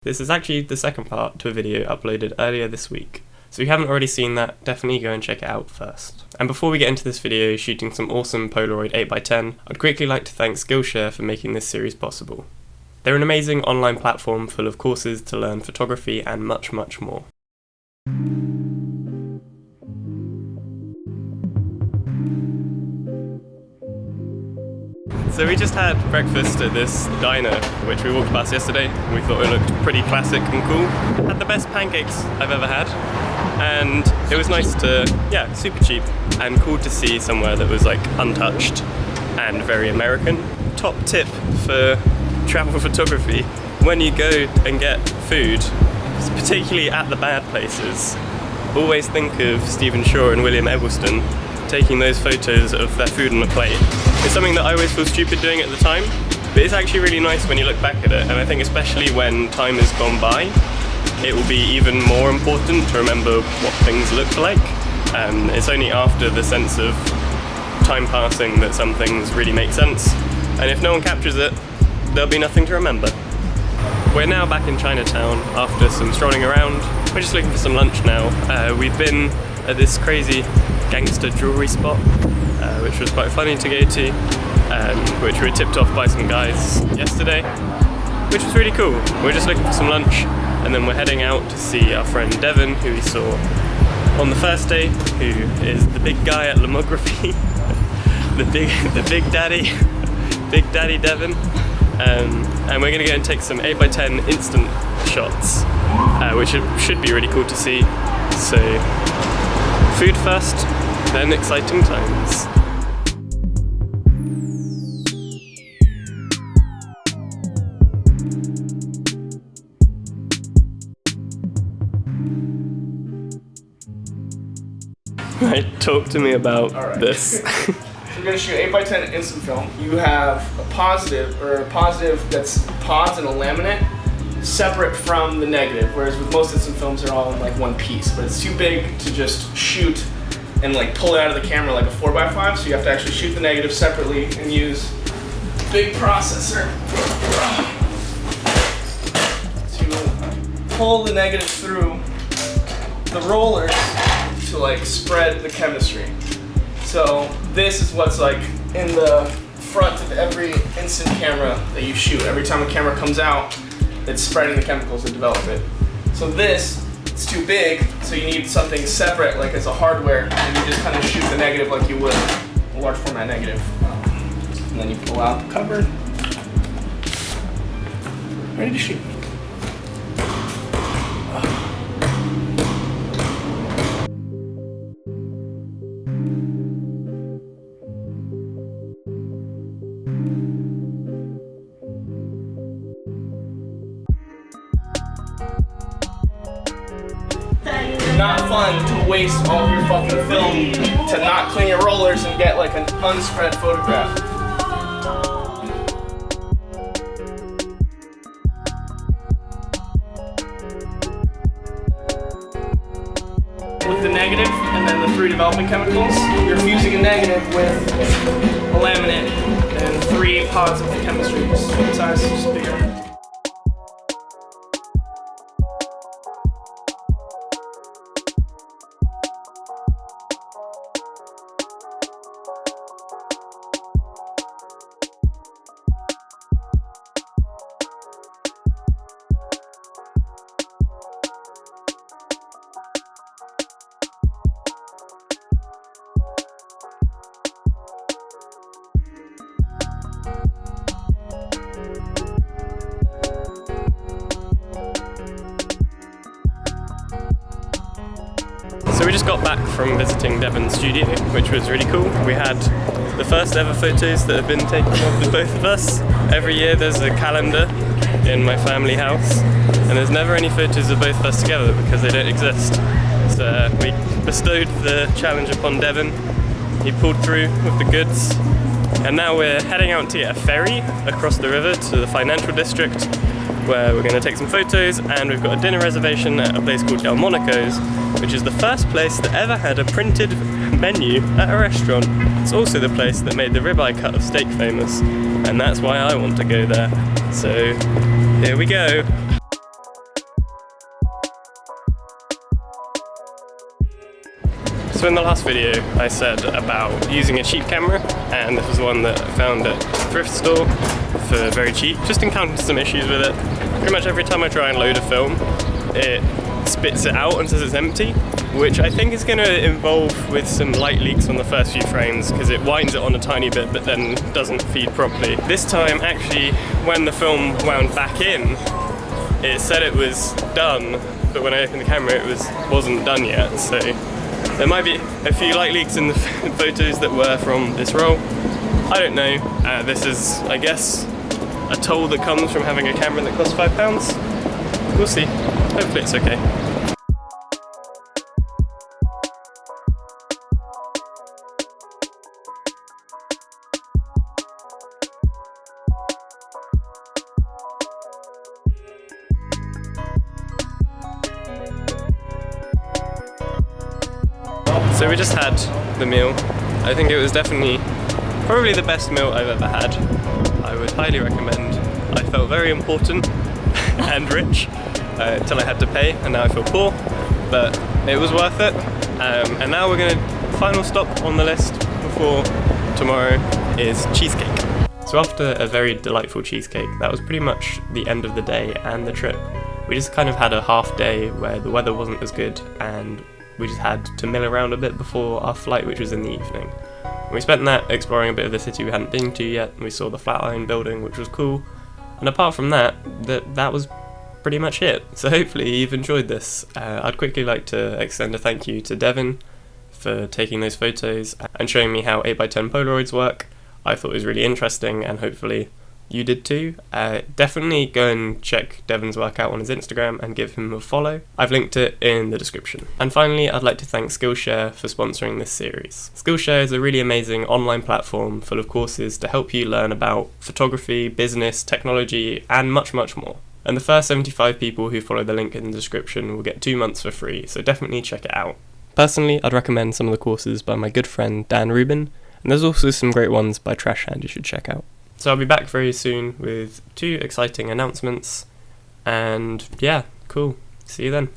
This is actually the second part to a video uploaded earlier this week, so if you haven't already seen that, definitely go and check it out first. And before we get into this video shooting some awesome Polaroid 8x10, I'd quickly like to thank Skillshare for making this series possible. They're an amazing online platform full of courses to learn photography and much, much more. So we just had breakfast at this diner, which we walked past yesterday. We thought it looked pretty classic and cool. Had the best pancakes I've ever had, and it was nice to, super cheap and cool to see somewhere that was like untouched and very American. Top tip for travel photography: when you go and get food, particularly at the bad places, always think of Stephen Shaw and William Eggleston taking those photos of their food on a plate. It's something that I always feel stupid doing at the time, but it's actually really nice when you look back at it, and I think especially when time has gone by, it will be even more important to remember what things looked like. It's only after the sense of time passing that some things really make sense, and if no one captures it, there'll be nothing to remember. We're now back in Chinatown after some strolling around. We're just looking for some lunch now. We've been at this crazy gangster jewellery spot, which was quite funny to go to, which we were tipped off by some guys yesterday, which was really cool. We're just looking for some lunch, and then we're heading out to see our friend Devon, who we saw on the first day, who is the big guy at Lomography, the big daddy Devon, and we're gonna go and take some 8x10 instant shots, which should be really cool to see. So, food first, then exciting times. Right, talk to me about this. So we're going to shoot 8x10 instant film. You have a positive that's pods and a laminate separate from the negative, whereas with most instant films they're all in like one piece, but it's too big to just shoot and like pull it out of the camera like a 4x5, so you have to actually shoot the negative separately and use a big processor to pull the negative through the rollers to like spread the chemistry. So this is what's like in the front of every instant camera that you shoot. Every time a camera comes out, it's spreading the chemicals that develop it. So this, it's too big, so you need something separate, like as a hardware, and you just kind of shoot the negative like you would a large format negative. And then you pull out the cover, ready to shoot. Not fun to waste all of your fucking film to not clean your rollers and get like an unspread photograph. With the negative and then the 3 development chemicals, you're fusing a negative with a laminate and 3 pods of the chemistry. Just size, just bigger. So we just got back from visiting Devon's studio, which was really cool. We had the first ever photos that have been taken of both of us. Every year there's a calendar in my family house, and there's never any photos of both of us together because they don't exist. So we bestowed the challenge upon Devon. He pulled through with the goods, and now we're heading out to get a ferry across the river to the financial district, where we're going to take some photos, and we've got a dinner reservation at a place called Delmonico's, which is the first place that ever had a printed menu at a restaurant. It's also the place that made the ribeye cut of steak famous, and that's why I want to go there. So here we go. So in the last video I said about using a cheap camera, and this was one that I found at a thrift store for very cheap. Just encountered some issues with it. Pretty much every time I try and load a film, it spits it out and says it's empty, which I think is going to involve with some light leaks on the first few frames because it winds it on a tiny bit but then doesn't feed properly. This time actually, when the film wound back in, it said it was done, but when I opened the camera it wasn't done yet, so there might be a few light leaks in the photos that were from this roll. I don't know. This is, I guess, a toll that comes from having a camera that costs £5. We'll see. Hopefully it's okay. So we just had the meal. I think it was probably the best meal I've ever had. I would highly recommend. I felt very important and rich until I had to pay, and now I feel poor, but it was worth it. And now we're final stop on the list before tomorrow is cheesecake. So after a very delightful cheesecake, that was pretty much the end of the day and the trip. We just kind of had a half day where the weather wasn't as good and we just had to mill around a bit before our flight, which was in the evening. And we spent that exploring a bit of the city we hadn't been to yet. We saw the Flatiron building, which was cool. And apart from that was pretty much it. So hopefully you've enjoyed this. I'd quickly like to extend a thank you to Devin for taking those photos and showing me how 8x10 Polaroids work. I thought it was really interesting, and hopefully you did too. Definitely go and check Devin's work out on his Instagram and give him a follow. I've linked it in the description. And finally, I'd like to thank Skillshare for sponsoring this series. Skillshare is a really amazing online platform full of courses to help you learn about photography, business, technology, and much, much more. And the first 75 people who follow the link in the description will get 2 months for free, so definitely check it out. Personally, I'd recommend some of the courses by my good friend Dan Rubin, and there's also some great ones by Trash Hand you should check out. So I'll be back very soon with 2 exciting announcements, and yeah, cool. See you then.